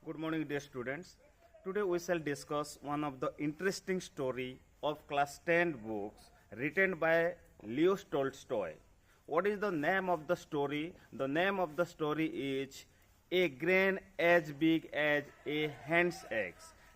Good morning, dear students. Today we shall discuss one of the interesting story of class 10 books written by Leo Tolstoy. What is the name of the story? The name of the story is A Grain as Big as a Hand's Egg.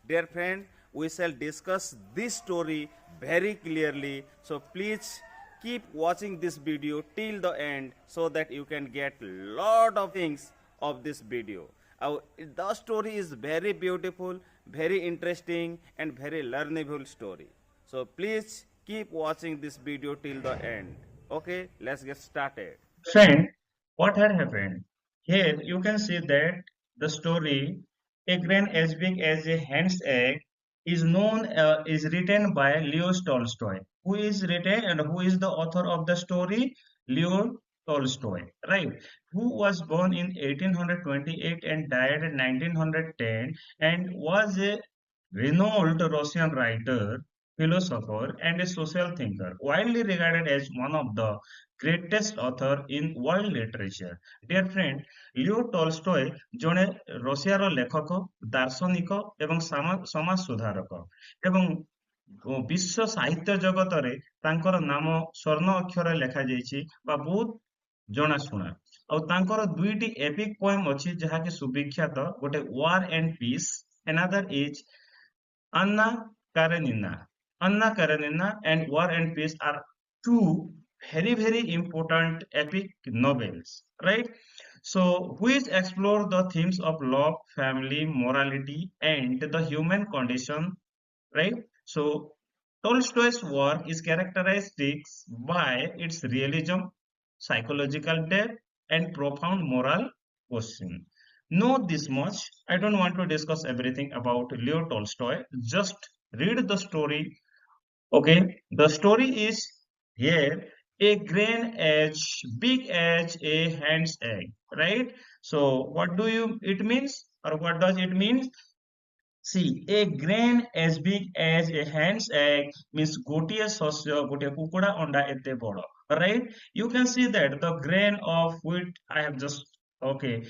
Dear friend, we shall discuss this story very clearly. So please keep watching this video till the end so that you can get lot of things of this video. The story is very beautiful, very interesting, and very learnable story. So please keep watching this video till the end. Okay, let's get started. Friend, what had happened? Here you can see that the story A Grain as Big as a Hen's Egg is written by Leo Tolstoy. Who is written and who is the author of the story? Leo Tolstoy, right? Who was born in 1828 and died in 1910 and was a renowned Russian writer, philosopher, and a social thinker, widely regarded as one of the greatest author in world literature. Dear friend, Leo Tolstoy ଜଣେ ରଷିଆର ଲେଖକ, ଦାର୍ଶନିକ ଏବଂ ସମାଜ ସୁଧାରକ ଏବଂ ବିଶ୍ୱ ସାହିତ୍ୟ ଜଗତରେ ତାଙ୍କର ନାମ ସ୍ୱର୍ଣ୍ଣ ଅକ୍ଷରରେ ଲେଖାଯାଇଛି ବା ବହୁତ ଜଣାଶୁଣା। ଆଉ ତାଙ୍କର ଦୁଇଟି ଏପିକ୍ ପୋଏମ୍ ଅଛି ଯାହାକି ସୁବିଖ୍ୟାତ, ଗୋଟେ war and piece, another is Anna Karenina. Anna Karenina and War and Peace are two very important epic novels, right? So, which explore the themes of love, family, morality, and the human condition, right? So, Tolstoy's work is characterized by its realism, psychological depth, and profound moral question. Know this much. I don't want to discuss everything about Leo Tolstoy. Just read the story. Okay, the story is here a grain as big as a hand's egg, right? So, what do you it means or what does it mean? See, a grain as big as a hand's egg means gotiye ଶସ୍ୟ ଗୋଟେ କୁକୁଡ଼ା ଅଣ୍ଡା ଏତେ ବଡ଼, right? You can see that the grain of wheat I have just okay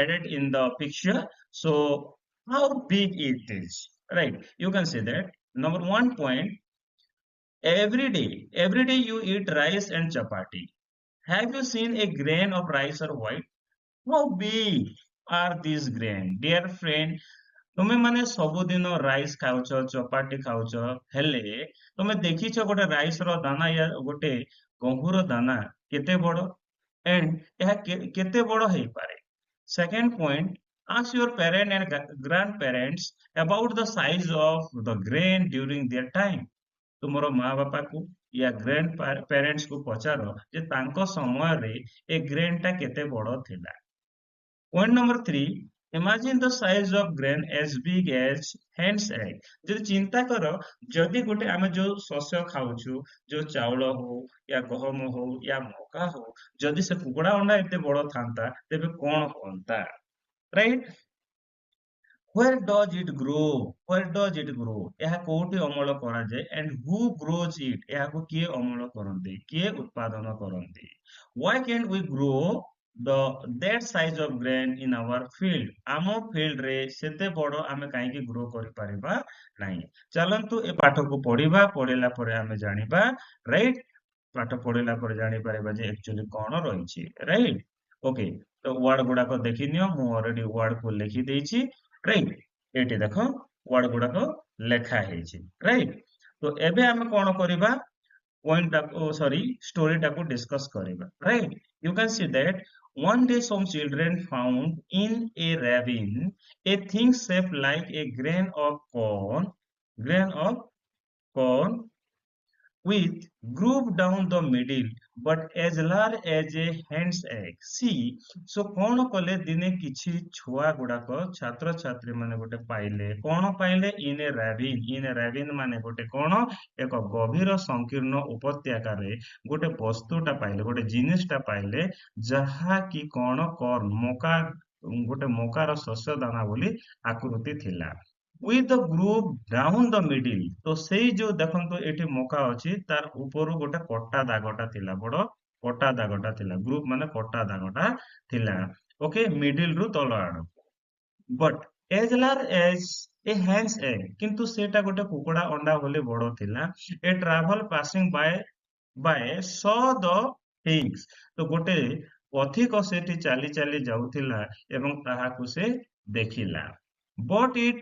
added in the picture. So how big it is, right? You can see that. Number one point, every day you eat rice and chapati. Have you seen a grain of rice or white? How big are these grain? Dear friend, ତୁମେ ମାନେ ସବୁଦିନ rice ଖାଉଛ, ଚପାଟି ଖାଉଛ, ହେଲେ ତମେ ଦେଖିଛ ଗୋଟେ rice ର ଦାନା ୟା ଗୋଟେ ଗହୂର ଦାନା କେତେ ବଡ and ଏହା କେତେ ବଡ ହେଇପାରେ? Second point, ask your parent and grandparents about the size of the grain during their time. ତୁମର ମା ବାପାକୁ ୟା ଗ୍ରାଣ୍ଡ ପ୍ୟାରେଣ୍ଟସ୍ କୁ ପଚାର ଯେ ତାଙ୍କ ସମୟରେ ଏ ଗ୍ରେନ୍ ଟା କେତେ ବଡ ଥିଲା। Point number 3, imagine the size of grain as big as hand's egg. ଯଦି ଚିନ୍ତା କର, ଯଦି ଗୋଟେ ଆମେ ଯୋଉ ଶସ୍ୟ ଖାଉଛୁ, ଯୋଉ ଚାଉଳ ହଉ ୟା ଗହମ ହଉ ୟା ମକା ହଉ, ଯଦି ସେ କୁକୁଡ଼ା ଅଣ୍ଡା ଏତେ ବଡ ଥାନ୍ତା ତେବେ କଣ ହୁଅନ୍ତା, right? Where does it grow? Where does it grow? ଏହା କୋଉଠି ଅମଳ କରାଯାଏ and who grows it? ଏହାକୁ କିଏ ଅମଳ କରନ୍ତି? କିଏ ଉତ୍ପାଦନ କରନ୍ତି? Why can't we grow the that size of grain in our field? ଆମ field ରେ ସେତେ ବଡ ଆମେ କାହିଁକି grow କରିପାରିବା ନାହିଁ? ଚାଲନ୍ତୁ ଏ ପାଠକୁ ପଢିବା, ପଢିଲା ପରେ ଆମେ ଜାଣିବା, right? ପାଠ ପଢିଲା ପରେ ଜାଣିପାରିବା ଯେ actually କଣ ରହିଛି, right? Okay, ତ ୱାର୍ଡ ଗୁଡାକ ଦେଖିନିଅ, ମୁଁ already ୱାର୍ଡ କୁ ଲେଖି ଦେଇଛି, right? ଏଇଠି ଦେଖ ୱାର୍ଡ ଗୁଡାକ ଲେଖା ହେଇଛି, right? ତ ଏବେ ଆମେ କଣ କରିବା? Point ଟାକୁ sorry story ଟାକୁ discuss କରିବା, right? You can see that one day some children found in a ravine a thing shaped like a grain of corn with groove down the middle but as large as a hand's egg. See, so କଣ କଲେ ଦିନେ କିଛି ଛୁଆ ଗୁଡାକ ଛାତ୍ରଛାତ୍ରୀ ମାନେ ଗୋଟେ ପାଇଲେ, କଣ ପାଇଲେ? in a ravine ମାନେ ଗୋଟେ କଣ? ଏକ ଗଭୀର ସଂକୀର୍ଣ୍ଣ ଉପତ୍ୟକାରେ ଗୋଟେ ବସ୍ତୁଟା ପାଇଲେ, ଗୋଟେ ଜିନିଷଟା ପାଇଲେ ଯାହାକି କଣ? କର୍ନ, ମକା, ଗୋଟେ ମକାର ଶସ୍ୟ ଦାନା ବୋଲି ଆକୃତି ଥିଲା। with the groove down the middle, ତ ସେଇ ଯୋଉ ଦେଖନ୍ତୁ ଏଠି ମକା ଅଛି ତାର ଉପରୁ ଗୋଟେ କଟା ଦାଗଟା ଥିଲା, ବଡ କଟା ଦାଗଟା ଥିଲା, ଗ୍ରୁପ ମାନେ କଟା ଦାଗଟା ଥିଲା, ଓକେ, ମିଡିଲ ରୁ ତଳ ଆଡକୁ। but as large as a hen's egg, କିନ୍ତୁ ସେଟା ଗୋଟେ କୁକୁଡ଼ା ଅଣ୍ଡା ଭଳି ବଡ ଥିଲା। A travel passing by saw the things, ତ ଗୋଟେ ପଥିକ ସେଠି ଚାଲି ଚାଲି ଯାଉଥିଲା ଏବଂ ତାହାକୁ ସେ ଦେଖିଲା। Bought it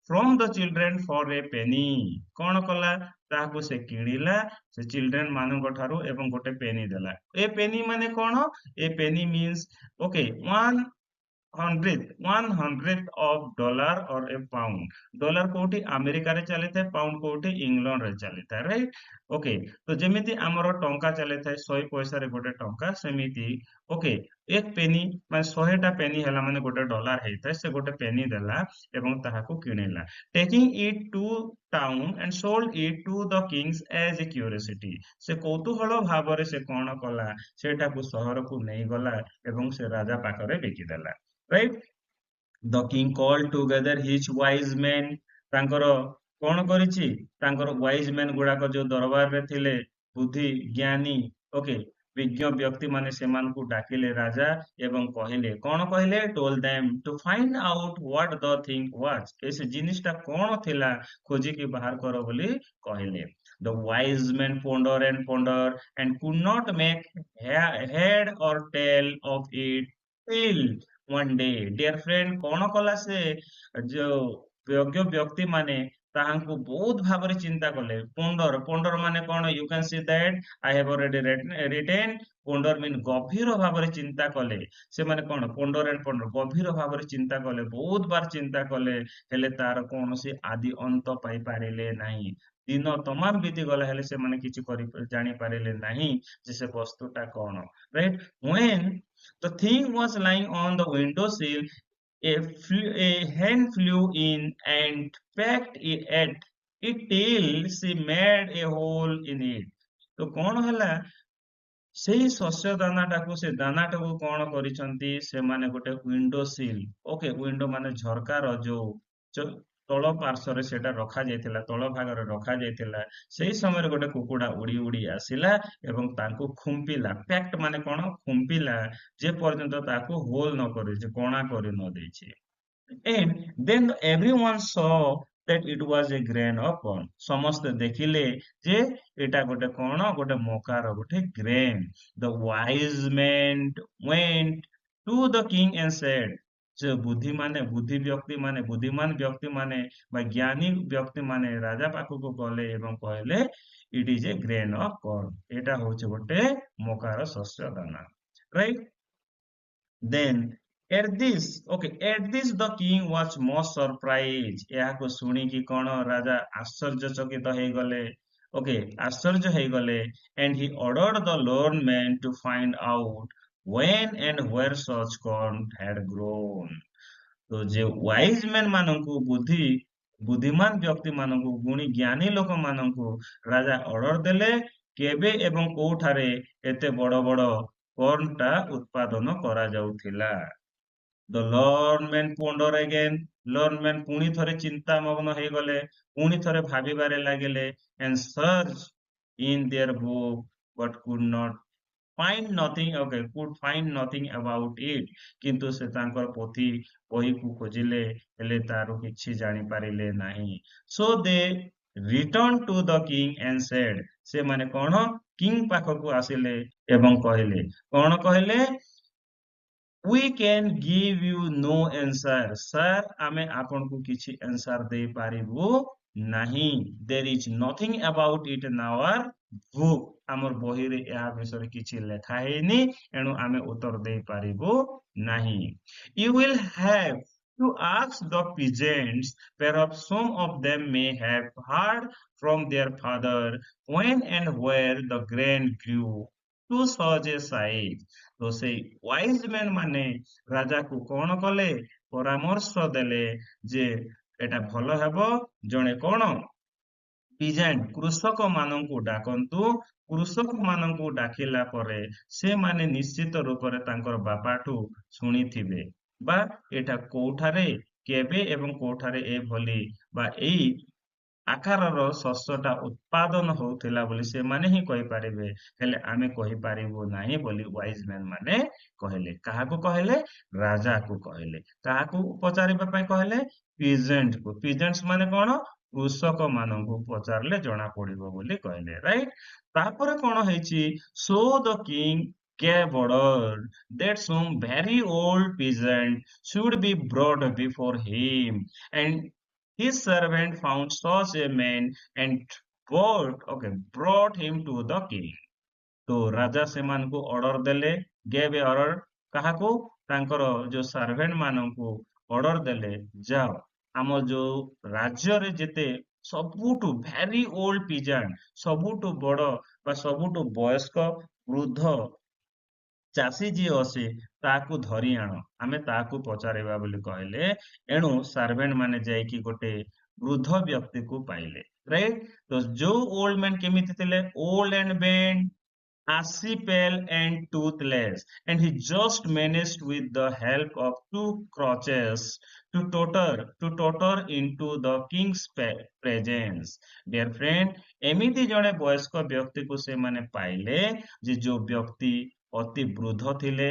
from the children for a penny, କଣ କଲା ତାହାକୁ ସେ କିଣିଲା ସେ ଚିଲଡ୍ରେନ ମାନଙ୍କ ଠାରୁ ଏବଂ ଗୋଟେ ପେନି ଦେଲା। ଏ ପେନି ମାନେ କଣ? ଏ ପେନି means okay, one hundredth of dollar or a pound। Dollar କୋଉଠି ଆମେରିକାରେ ଚାଲିଥାଏ, ପାଉଣ୍ଡ କୋଉଠି ଇଂଲଣ୍ଡରେ ଚାଲିଥାଏ, ରାଇଟ। ଓକେ, ତ ଯେମିତି ଆମର ଟଙ୍କା ଚାଲିଥାଏ 100 ପଇସାରେ ଗୋଟେ ଟଙ୍କା, ସେମିତି ଓକେ ଏକ ପେନି ମାନେ 100ଟା ପେନି ହେଲା ମାନେ ଗୋଟେ ଡଲାର ହେଇଥାଏ। ସେ ଗୋଟେ ପେନି ଦେଲା ଏବଂ ତାହାକୁ କିଣିଲା। Taking eat two town and sold it to the kings as a curiosity, ସେ କୌତୁହଳ ଭାବରେ ସେ କଣ କଲା ସେଟାକୁ ସହରକୁ ନେଇଗଲା ଏବଂ ସେ ରାଜା ପାଖରେ ବିକିଦେଲା, right. The king called together his wise men, ତାଙ୍କର କଣ କରିଛି ତାଙ୍କର wise men ଗୁଡାକ ଯୋଉ ଦରବାରରେ ଥିଲେ ବୁଦ୍ଧି ଜ୍ଞାନୀ ଓକେ ବିଜ୍ଞ ବ୍ୟକ୍ତି ମାନେ ସେମାନଙ୍କୁ ଡାକିଲେ ରାଜା ଏବଂ କହିଲେ କଣ କହିଲେ told them to find out what the thing was, ଏ ସେ ଜିନିଷଟା କଣ ଥିଲା ଖୋଜିକି ବାହାର କର ବୋଲି କହିଲେ। The wise men ponder and could not make head or tail of it till one day dear friend, କଣ କଲା ସେ ଯୋଉ ବିଜ୍ଞ ବ୍ୟକ୍ତି ମାନେ ତାହାଙ୍କୁ ବହୁତ ଭାବରେ ଚିନ୍ତା କଲେ। ପଣ୍ଡର ମାନେ କଣ? You can see that I have already written, ପଣ୍ଡର mean ଗଭୀର ଭାବରେ ଚିନ୍ତା କଲେ। ସେମାନେ କଣ ପଣ୍ଡର ଗଭୀର ଭାବରେ ଚିନ୍ତା କଲେ, ବହୁତ ବାର ଚିନ୍ତା କଲେ, ହେଲେ ତାର କୌଣସି ଆଦି ଅନ୍ତ ପାଇପାରିଲେ ନାହିଁ। ଦିନ ତମାମ ବିତିଗଲା ହେଲେ ସେମାନେ କିଛି କରି ଜାଣିପାରିଲେ ନାହିଁ ଯେ ସେ ବସ୍ତୁଟା କଣ, right? When the thing was lying on the window sill, a hen flew in and pecked at it till she made a hole in it। ତ କଣ ହେଲା ସେଇ ଶସ୍ୟ ଦାନାଟାକୁ ସେ ଦାନାଟାକୁ କଣ କରିଛନ୍ତି ସେମାନେ ଗୋଟେ ୱିଣ୍ଡୋ ସିଲ୍ ଓକେ ୱିଣ୍ଡୋ ମାନେ ଝରକାର ଯୋଉ ତଳ ପାର୍ଶ୍ୱରେ ସେଟା ରଖାଯାଇଥିଲା, ତଳ ଭାଗରେ ରଖାଯାଇଥିଲା। ସେଇ ସମୟରେ ଗୋଟେ କୁକୁଡ଼ା ଉଡି ଉଡି ଆସିଲା ଏବଂ ତାଙ୍କୁ ଖୁମ୍ପିଲା। ପ୍ୟାକ୍ଟ ମାନେ କଣ? ଖୁମ୍ପିଲା ଯେ ପର୍ଯ୍ୟନ୍ତ ତାକୁ ହୋଲ ନ କରିଛି, କଣା କରି ନ ଦେଇଛି। And then everyone saw that it was a grain of corn। ସମସ୍ତେ ଦେଖିଲେ ଯେ ଏଟା ଗୋଟେ କଣ? ଗୋଟେ ମକାର ଗୋଟେ grain। The wise men went to the king and said, ଯେ ବୁଦ୍ଧିମାନ ବ୍ୟକ୍ତି ମାନେ ବା ଜ୍ଞାନୀ ବ୍ୟକ୍ତି ମାନେ ରାଜା ପାଖକୁ ଗଲେ ଏବଂ କହିଲେ it is a grain of corn, ଏଟା ହଉଛି ଗୋଟେ ମକାର ଶସ୍ୟ ଦାନା, right? Then at this the king was most surprised। ଏହାକୁ ଶୁଣିକି କଣ ରାଜା ଆଶ୍ଚର୍ଯ୍ୟଚକିତ ହେଇଗଲେ, ଓକେ ଆଶ୍ଚର୍ଯ୍ୟ ହେଇଗଲେ। And he ordered the learned men to find out when and where such corn had grown। ତ ଯେ ୱାଇଜ ମ୍ୟାନ ମାନଙ୍କୁ ବୁଦ୍ଧିମାନ ବ୍ୟକ୍ତି ମାନଙ୍କୁ ଗୁଣୀ ଜ୍ଞାନୀ ଲୋକମାନଙ୍କୁ ରାଜା ଅର୍ଡର ଦେଲେ କେବେ ଏବଂ କୋଉଠାରେ ଏତେ ବଡ ବଡ କର୍ଣ୍ଣଟା ଉତ୍ପାଦନ କରାଯାଉଥିଲା। The learned ponder again, learned ପୁଣି ଥରେ ଚିନ୍ତାମଗ୍ନ ହେଇଗଲେ, ପୁଣି ଥରେ ଭାବିବାରେ ଲାଗିଲେ and search in their book but could not find nothing, okay could find nothing about it। କିନ୍ତୁ ସେ ତାଙ୍କର ପୋଥି ବହିକୁ ଖୋଜିଲେ ହେଲେ ତାରୁ କିଛି ଜାଣିପାରିଲେ ନାହିଁ। So they returned to the king and said, ସେମାନେ କଣ କିଙ୍ଗ ପାଖକୁ ଆସିଲେ ଏବଂ କହିଲେ କଣ କହିଲେ? We can give you no answer, sir ଆମେ ଆପଣଙ୍କୁ କିଛି answer ଦେଇପାରିବୁ ନାହିଁ। There is nothing about it in our book, ଆମର ବହିରେ ଏହା ବିଷୟରେ କିଛି ଲେଖା ହେଇନି, ଏଣୁ ଆମେ ଉତ୍ତର ଦେଇପାରିବୁ ନାହିଁ। You will have to ask the peasants, perhaps some of them may have heard from their father when and where the grain grew to such a size। ତ ସେଇ ୱାଇଜ ମ୍ୟାନ ମାନେ ରାଜାକୁ କଣ କଲେ? ପରାମର୍ଶ ଦେଲେ ଯେ ଏଟା ଭଲ ହେବ ଜଣେ କଣ ପିଜେଣ୍ଟ କୃଷକ ମାନଙ୍କୁ ଡାକନ୍ତୁ। କୃଷକ ମାନଙ୍କୁ ଡାକିଲା ପରେ ସେମାନେ ନିଶ୍ଚିତ ରୂପରେ ତାଙ୍କର ବାପାଠୁ ଶୁଣିଥିବେ ବା ଏଟା କୋଉଠାରେ କେବେ ଏବଂ କୋଉଠାରେ ଏଭଳି ବା ଏଇ ଆକାରର ଶସ୍ୟଟା ଉତ୍ପାଦନ ହଉଥିଲା ବୋଲି ସେମାନେ ହିଁ କହିପାରିବେ, ହେଲେ ଆମେ କହିପାରିବୁ ନାହିଁ ବୋଲି ୱାଇଜ ମ୍ୟାନ ମାନେ କହିଲେ। କାହାକୁ କହିଲେ? ରାଜାକୁ କହିଲେ। କାହାକୁ ପଚାରିବା ପାଇଁ କହିଲେ? ପିଜେଣ୍ଟକୁ। ପିଜେଣ୍ଟସ୍ ମାନେ କଣ? କୃଷକ ମାନଙ୍କୁ ପଚାରିଲେ ଜଣା ପଡିବ ବୋଲି କହିଲେ, ରାଇଟ। ତାପରେ କଣ ହେଇଛି? So the king gave order that some very old peasant should be brought before him, and his servant found such a man and brought him to the king. तो राजा ସେମାନଙ୍କୁ ଅର୍ଡର ଦେଲେ, ଗେଭ୍ ଏ order କାହାକୁ? ତାଙ୍କର ଯୋଉ servant ମାନଙ୍କୁ order ଦେଲେ, ଯାଅ ଆମ ଯୋଉ ରାଜ୍ୟରେ ଯେତେ ସବୁଠୁ ଭେରି ଓଲ୍ଡ ପିଜାଣ୍ଟ, ସବୁଠୁ ବଡ ବା ସବୁଠୁ ବୟସ୍କ ବୃଦ୍ଧ ଚାଷୀ ଯିଏ ଅଛି ତାକୁ ଧରି ଆଣ, ଆମେ ତାକୁ ପଚାରିବା ବୋଲି କହିଲେ। ଏଣୁ ସର୍ଭେଣ୍ଟ ମାନେ ଯାଇକି ଗୋଟେ ବୃଦ୍ଧ ବ୍ୟକ୍ତିକୁ ପାଇଲେ, ରାଇଟ। ତ ଯୋଉ ଓଲ୍ଡ ମ୍ୟାନ କେମିତି ଥିଲେ? Old and bent, ashy pale and toothless, and he just managed with the help of two crutches to totter into the king's presence. Dear friend, ଏମିତି ଜଣେ ବୟସ୍କ ବ୍ୟକ୍ତିକୁ ସେମାନେ ପାଇଲେ ଯେ ଯୋଉ ବ୍ୟକ୍ତି ଅତି ବୃଦ୍ଧ ଥିଲେ,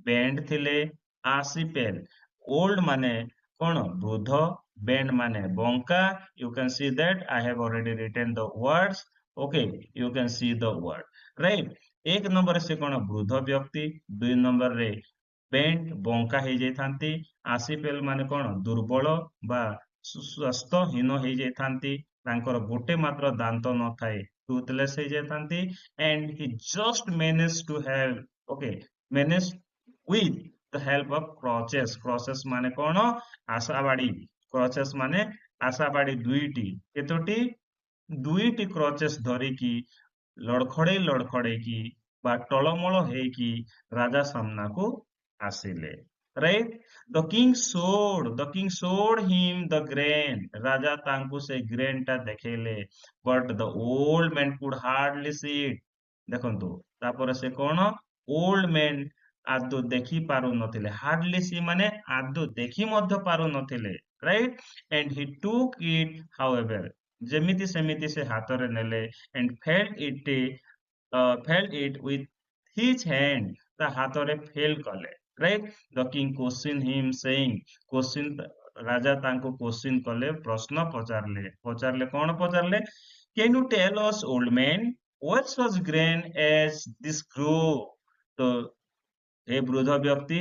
ବେଣ୍ଡ ଥିଲେ, ashy pale, old ମାନେ କଣ? ବୃଦ୍ଧ, bend ମାନେ ବଙ୍କା। You can see that I have already written the words. Okay, you can see the word. Right. ଏକ ନମ୍ବରରେ ସେ କଣ? ବୃଦ୍ଧ ବ୍ୟକ୍ତି। ଦୁଇ ନମ୍ବରରେ ବେଣ୍ଟ, ବଙ୍କା ହେଇଯାଇଥାନ୍ତି। ଆସିପେଲ ମାନେ କଣ? ଦୁର୍ବଳ ବା ସ୍ୱାସ୍ଥ୍ୟହୀନ ହେଇଯାଇଥାନ୍ତି। ତାଙ୍କର ଗୋଟେ ମାତ୍ର ଦାନ୍ତ ନଥାଏ, ଟୁଥଲେସ୍ ହେଇଯାଇଥାନ୍ତି। and he just managed to help, okay, manage with the help of crutches. crutches ମାନେ କଣ? ଆଶାବାଡି। crutches ମାନେ ଆଶାବାଡି ଦୁଇଟି। କେତୋଟି? ଦୁଇଟି କ୍ରଚେସ୍ ଧରିକି ଲଡଖଡେଇକି ବା ଟଳମଳ ହେଇକି ରାଜା ସାମ୍ନାକୁ ଆସିଲେ, right. The king him the grain, ରାଜା ତାଙ୍କୁ ସେ ଗ୍ରେନ୍ ଟା ଦେଖେଇଲେ। But the old man could hardly see it. ଦେଖନ୍ତୁ ତାପରେ ସେ କଣ? ଓଲ୍ଡ ମ୍ୟାନ ଆଦୌ ଦେଖି ପାରୁନଥିଲେ। ହାର୍ଡଲି ସି ମାନେ ଆଦୌ ଦେଖି ମଧ୍ୟ ପାରୁନଥିଲେ, right. and he took it however, ଯେମିତି ସେମିତି ସେ ହାତରେ ନେଲେ, and felt it with his hand, ତା ହାତରେ ଫେଲ କଲେ, right. The king question him saying, ରାଜା ତାଙ୍କୁ କୋଶ୍ଚିନ୍ କଲେ, ପ୍ରଶ୍ନ ପଚାରିଲେ କଣ ପଚାରିଲେ? Can you tell us, old man, what such grain as this grow? ତ ଏ ବୃଦ୍ଧ ବ୍ୟକ୍ତି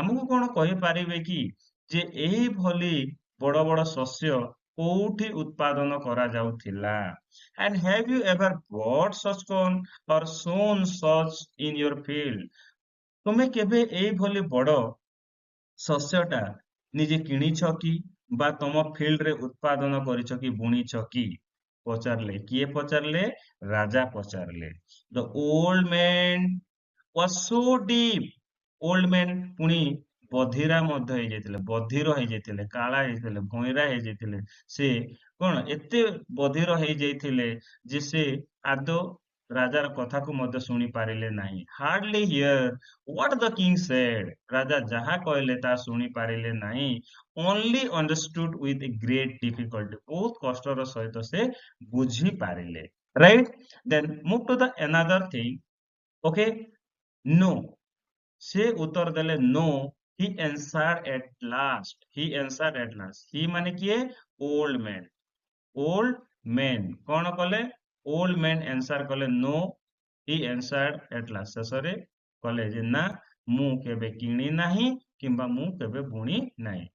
ଆମକୁ କଣ କହିପାରିବେ କି ଯେ ଏଇଭଳି ବଡ ବଡ ଶସ୍ୟ କୋଉଠି ଉତ୍ପାଦନ କରାଯାଉଥିଲା? and have you ever bought such corn or sown such in your field? ତୁମେ କେବେ ଏଇଭଳି ବଡ ଶସ୍ୟଟା ନିଜେ କିଣିଛ କି ବା ତମ ଫିଲ୍ଡରେ ଉତ୍ପାଦନ କରିଛ କି ବୁଣିଛ କି? ପଚାରିଲେ। କିଏ ପଚାରିଲେ? ରାଜା ପଚାରିଲେ। ଦ old man was so deep, old man ପୁଣି ବଧିରା ମଧ୍ୟ ହେଇଯାଇଥିଲେ, ବଧିର ହେଇଯାଇଥିଲେ, କାଳା ହେଇଥିଲେ, ଭଇରା ହେଇଯାଇଥିଲେ। ସେ କଣ? ଏତେ ବଧିର ହେଇଯାଇଥିଲେ ଯେ ସେ ଆଦୌ ରାଜାର କଥାକୁ ମଧ୍ୟ ଶୁଣି ପାରିଲେ ନାହିଁ। Hardly here what the king said, ରାଜା ଯାହା କହିଲେ ତାହା ଶୁଣି ପାରିଲେ ନାହିଁ। only understood with a great difficulty, ବହୁତ କଷ୍ଟର ସହିତ ସେ ବୁଝି ପାରିଲେ, right? then move to the another thing, okay? no, ସେ ଉତ୍ତର ଦେଲେ no। he ମାନେ କିଏ? Old man. ଓଲ୍ଡ ମ୍ୟାନ କଣ କଲେ? ଓଲ୍ଡ ମ୍ୟାନ ଆନ୍ସର କଲେ no। he answered at last, ଶେଷରେ କଲେ ଯେ ନା, ମୁଁ କେବେ କିଣି ନାହିଁ କିମ୍ବା ମୁଁ କେବେ ବୁଣି ନାହିଁ।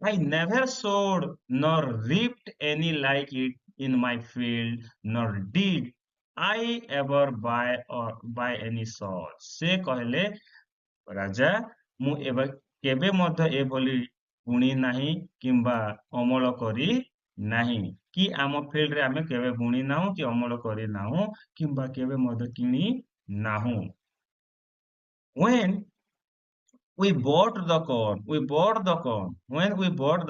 I never sowed nor reaped any like it in my field, nor did I ever buy any such. ସେ କହିଲେ, ରାଜା, ମୁଁ ଏବେ କେବେ ମଧ୍ୟ ଏଭଳି ବୁଣି ନାହିଁ କିମ୍ବା ଅମଳ କରି ନାହିଁ, କି ଆମ ଫିଲ୍ଡରେ ଆମେ କେବେ ବୁଣି ନାହୁଁ କି ଅମଳ କରି ନାହୁଁ କିମ୍ବା କେବେ ମଧ୍ୟ କିଣି ନାହୁଁ। when when we bought the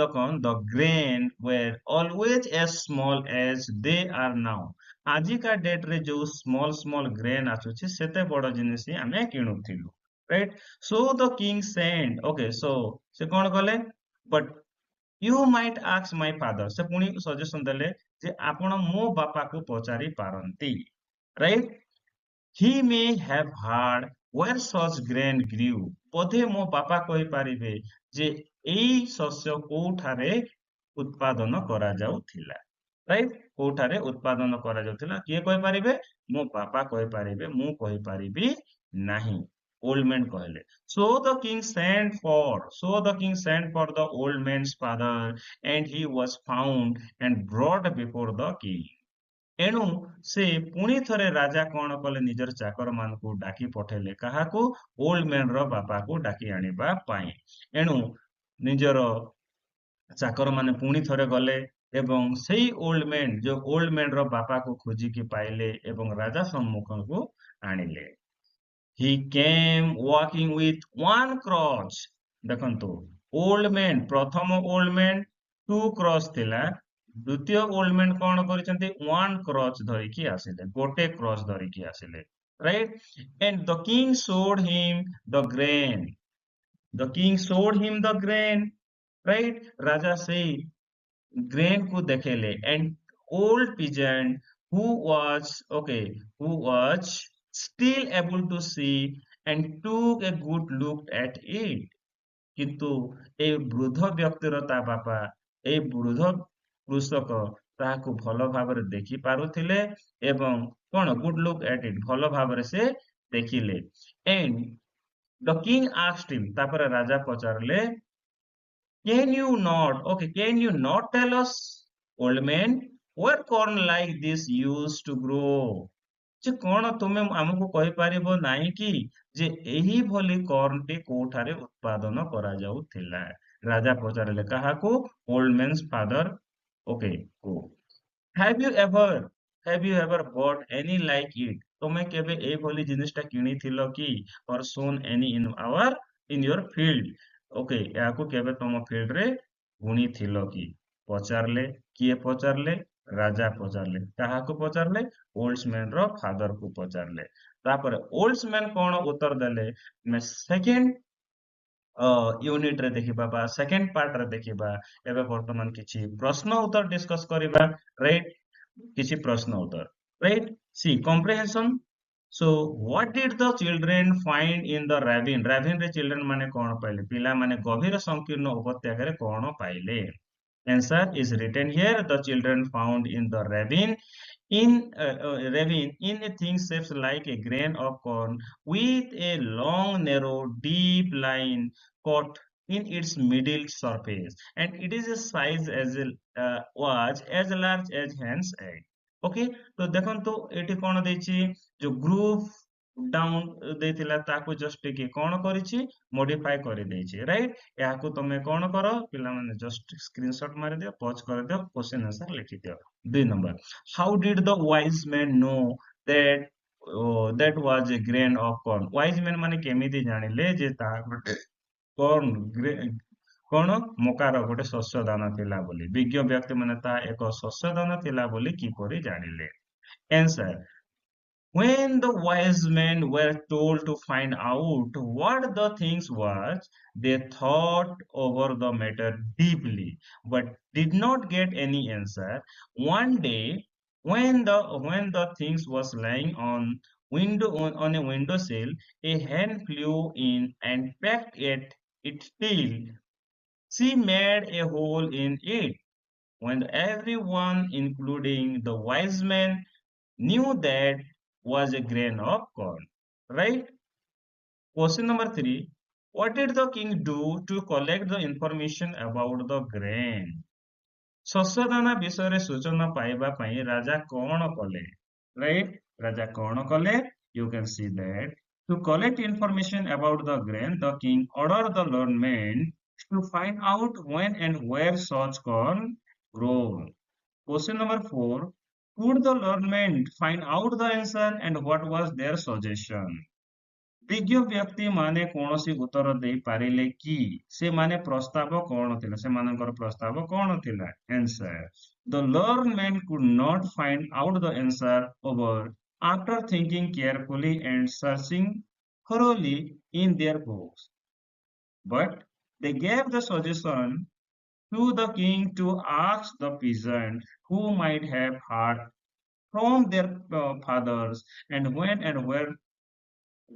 corn, the grain were always as small as they are now. ଆଜିକା ଡେଟରେ ଯୋଉ ସ୍ମଲ୍ ଗ୍ରେନ୍ ଆସୁଛି ସେତେ ବଡ ଜିନିଷ ହିଁ ଆମେ କିଣୁଥିଲୁ, right? so the king sent, okay, so ସେ କଣ କଲେ? but You might ask my father. से पुणी सजेशन देले जे आपण मो बापा को पचारि पारंती. Right? He may have heard where such grain grew. ବୋଧେ ମୋ ବାପା କହିପାରିବେ ଯେ ଏଇ ଶସ୍ୟ କୋଉଠାରେ ଉତ୍ପାଦନ କରାଯାଉଥିଲା. ରାଇଟ୍? କୋଉଠାରେ ଉତ୍ପାଦନ କରାଯାଉଥିଲା କିଏ କହିପାରିବେ? ମୋ ବାପା କହିପାରିବେ, ମୁଁ କହିପାରିବି ନାହିଁ. Old man କହିଲେ. So the king sent for the old man's father, and he was found and brought before the king. ଏଣୁ ସେ ପୁଣି ଥରେ ରାଜା କଣ କଲେ ନିଜର ଚାକର ମାନଙ୍କୁ ଡାକି ପଠେଇଲେ କାହାକୁ? ଓଲ୍ଡ ମ୍ୟାନ ର ବାପାକୁ ଡାକି ଆଣିବା ପାଇଁ. ଏଣୁ ନିଜର ଚାକର ମାନେ ପୁଣି ଥରେ ଗଲେ ଏବଂ ସେଇ ଓଲ୍ଡ ମ୍ୟାନ ର ବାପାକୁ ଖୋଜିକି ପାଇଲେ ଏବଂ ରାଜା ସମ୍ମୁଖକୁ ଆଣିଲେ. He came walking with one crutch. ଦେଖନ୍ତୁ ଓଲ୍ଡ ମ୍ୟାନ, ପ୍ରଥମ ଓଲ୍ଡ ମ୍ୟାନ 2 କ୍ରଚ୍ ଥିଲା, ଦ୍ୱିତୀୟ ଓଲ୍ଡ ମ୍ୟାନ କଣ କରିଛନ୍ତି? 1 କ୍ରଚ୍ ଧରିକି ଆସିଲେ, ଗୋଟେ କ୍ରଚ୍ ଧରିକି ଆସିଲେ. Right? And the king showed him the grain. The king showed him the grain. Right? ରାଜା ସେଇ grain को देखेले, and old peasant who was still able to see and took a good look at it. କିନ୍ତୁ ଏଇ ବୃଦ୍ଧ ବ୍ୟକ୍ତିର ତା ବାପା, ଏଇ ବୃଦ୍ଧ କୃଷକ ତାହାକୁ ଭଲ ଭାବରେ ଦେଖି ପାରୁଥିଲେ ଏବଂ କଣ ଗୁଡ୍ ଲୁକ୍ ଆଟ୍ ଇଟ୍ ଭଲ ଭାବରେ ସେ ଦେଖିଲେ. and the king asked him, ତାପରେ ରାଜା ପଚାରିଲେ, can you not tell us, old man, where corn like this used to grow? ଯେ କଣ ତୁମେ ଆମକୁ କହିପାରିବ ନାହିଁ କି ଯେ ଏହି ଭଳି କର୍ଣ୍ଣଟି କୋଉଠାରେ ଉତ୍ପାଦନ କରାଯାଉଥିଲା? ରାଜା ପଚାରିଲେ କାହାକୁ? ଓଲ୍ଡ ମ୍ୟାନ୍ସ ଫାଦର କୁ. have you ever have you ever bought any like it? ତୁମେ କେବେ ଏଇଭଳି ଜିନିଷଟା କିଣିଥିଲ କି? or sown any in your field? ଏହାକୁ କେବେ ତମ ଫିଲ୍ଡରେ ବୁଣିଥିଲ କି? ପଚାରିଲେ. କିଏ ପଚାରିଲେ? ରାଜା ପଚାରିଲେ. କାହାକୁ ପଚାରିଲେ? ଓଲ୍ଡସମ୍ୟାନ ର ଫାଦର କୁ ପଚାରିଲେ. ତାପରେ ଓଲ୍ଡସମ୍ୟାନ କଣ ଉତ୍ତର ଦେଲେ? ଆମେ ସେକେଣ୍ଡ ୟୁନିଟ ରେ ଦେଖିବା ବା ସେକେଣ୍ଡ ପାର୍ଟ ରେ ଦେଖିବା. ଏବେ ବର୍ତ୍ତମାନ କିଛି ପ୍ରଶ୍ନ ଉତ୍ତର ଡିସ୍କସ କରିବା. ରାଇଟ୍? କିଛି ପ୍ରଶ୍ନ ଉତ୍ତର. Right? C comprehension. So what did the children find in the ravine? ravine ରେ children ମାନେ କଣ ପାଇଲେ? ପିଲାମାନେ ଗଭୀର ସଂକୀର୍ଣ୍ଣ ଉପତ୍ୟକାରେ କଣ ପାଇଲେ? Answer is written here. The children found in the ravine in a thing shaped like a grain of corn with a long, narrow, deep line cut in its middle surface, and it is a size was as large as hand's egg. Okay, तो देखंतु एठी कोन ଦେଇଛି जो group down ଦେଇଥିଲା ତାକୁ just ଟିକେ कोन କରିଛି modify କରି ଦେଇଛି. राइट? याकू तमे कोन करो पिला माने जस्ट स्क्रीनशॉट मारि दियो, पॉज कर दियो, क्वेश्चन आंसर लिखि दियो. 2 number, how did the wise man know that that was a grain of corn? Wise man माने केमिति जानिले जे ता कॉर्न कौन मकार गोटे शस्य दाना थिला बोली? विज्ञ व्यक्ति माने ता एक शस्य दाना थिला बोली किपरि जानिले? Answer, when the wise men were told to find out what the things was, they thought over the matter deeply but did not get any answer. One day when the things was lying on a windowsill, a hen flew in and pecked at it till she made a hole in it. When everyone, including the wise men, knew that was a grain of corn. Right? Question number 3. What did the king do to collect the information about the grain? ଶସ୍ୟଦାନା ବିଷୟରେ ସୂଚନା ପାଇବା ପାଇଁ ରାଜା କଣ କଲେ? Right? ରାଜା କଣ କଲେ? You can see that. To collect information about the grain, the king ordered the learned men to find out when and where such corn grow. Question number 4. Could the learned men find out the answer and what was their suggestion? ବିଜ୍ଞ ବ୍ୟକ୍ତି ମାନେ କୌଣସି ଉତ୍ତର ଦେଇ ପାରିଲେ କି? ସେମାନେ ପ୍ରସ୍ତାବ କଣ ଥିଲା? ସେମାନଙ୍କର ପ୍ରସ୍ତାବ କଣ ଥିଲା? Answer. The learned men could not find out the answer over after thinking carefully and searching thoroughly in their books. But they gave the suggestion to the king to ask the peasant who might have heard from their fathers and when and where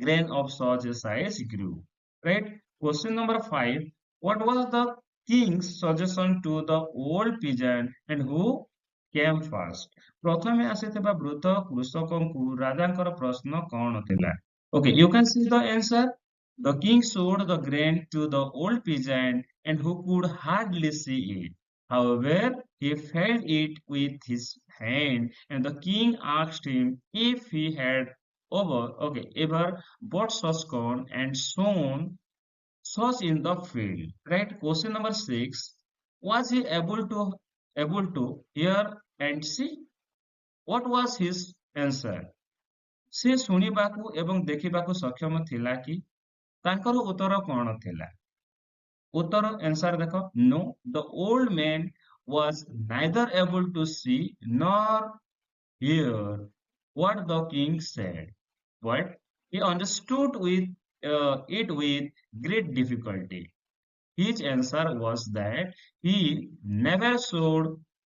grain of such a size grew. Right? Question number 5. What was the king's suggestion to the old peasant and who came first? ପ୍ରଥମେ ଆସିଥିବା ବୃଦ୍ଧ କୃଷକଙ୍କୁ ରାଜାଙ୍କର ପ୍ରଶ୍ନ କଣ ଥିଲା? Okay, you can see the answer. The king showed the grain to the old peasant and who could hardly see it. However, he felt it with his hand, and the king asked him if he had ever bought such corn and sown such in the field. Right? Question number 6. Was he able to hear and see? What was his answer? ସେ ଶୁଣିବାକୁ ଏବଂ ଦେଖିବାକୁ ସକ୍ଷମ ଥିଲା କି? ତାଙ୍କର ଉତ୍ତର କଣ ଥିଲା? ଉତ୍ତର answer ଦେଖ. No, the old man was neither able to see nor hear what the king said, but he understood it with great difficulty. His answer was that he never sowed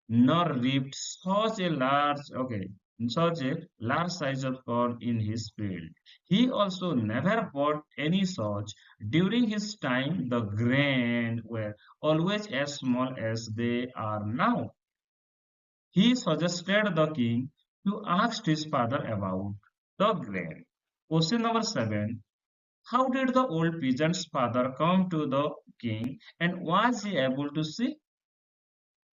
nor reaped such a large size of corn in his field. He also never bought any such. During his time, the grain were always as small as they are now. He suggested the king to ask his father about the grain. Question number 7. How did the old peasant's father come to the king and was he able to see?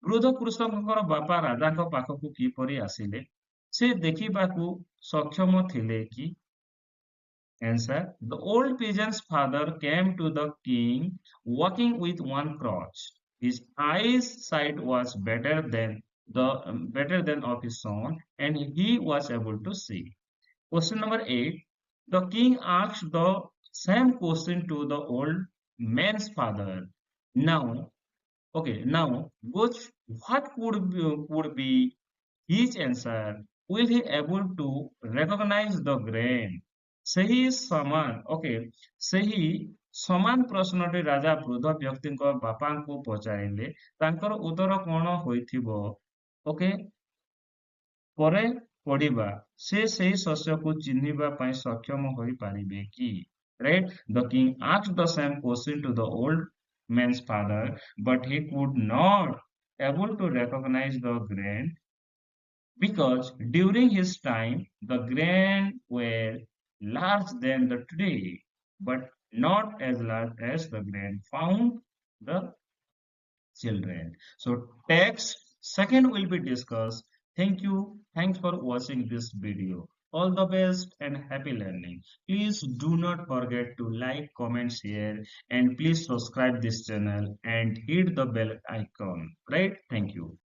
ବୃଦ୍ଧ କୃଷକଙ୍କର ବାପା ରାଜାଙ୍କ ପାଖକୁ କିପରି ଆସିଲେ? ସେ ଦେଖିବାକୁ ସକ୍ଷମ ଥିଲେ କି? Answer. The old peasant's father came to the king walking with one crutch. His eyesight was better than of his son, and he was able to see. Question number 8. The king asked the same question to the old man's father. Now, what could be his answer? Will he able to recognize the grain? ସେହି ସେହି ସମାନ ପ୍ରଶ୍ନଟି ରାଜା ବୃଦ୍ଧ ବ୍ୟକ୍ତିଙ୍କ ବାପାଙ୍କୁ ପଚାରିଲେ। ତାଙ୍କର ଉତ୍ତର କଣ ହୋଇଥିବ? ଓକେ, ପରେ ପଢିବା। ସେ ସେହି ଶସ୍ୟକୁ ଚିହ୍ନିବା ପାଇଁ ସକ୍ଷମ ହୋଇପାରିବେ କି? Right? The king asked the same question to the old man's father, but he could not able to recognize the grain because during his time the grain were large than the today, but not as large as the grain found the children. So text second will be discussed. Thank you. Thanks for watching this video. All the best and happy learning. Please do not forget to like, comment, share, and please subscribe this channel and hit the bell icon. Right? Thank you.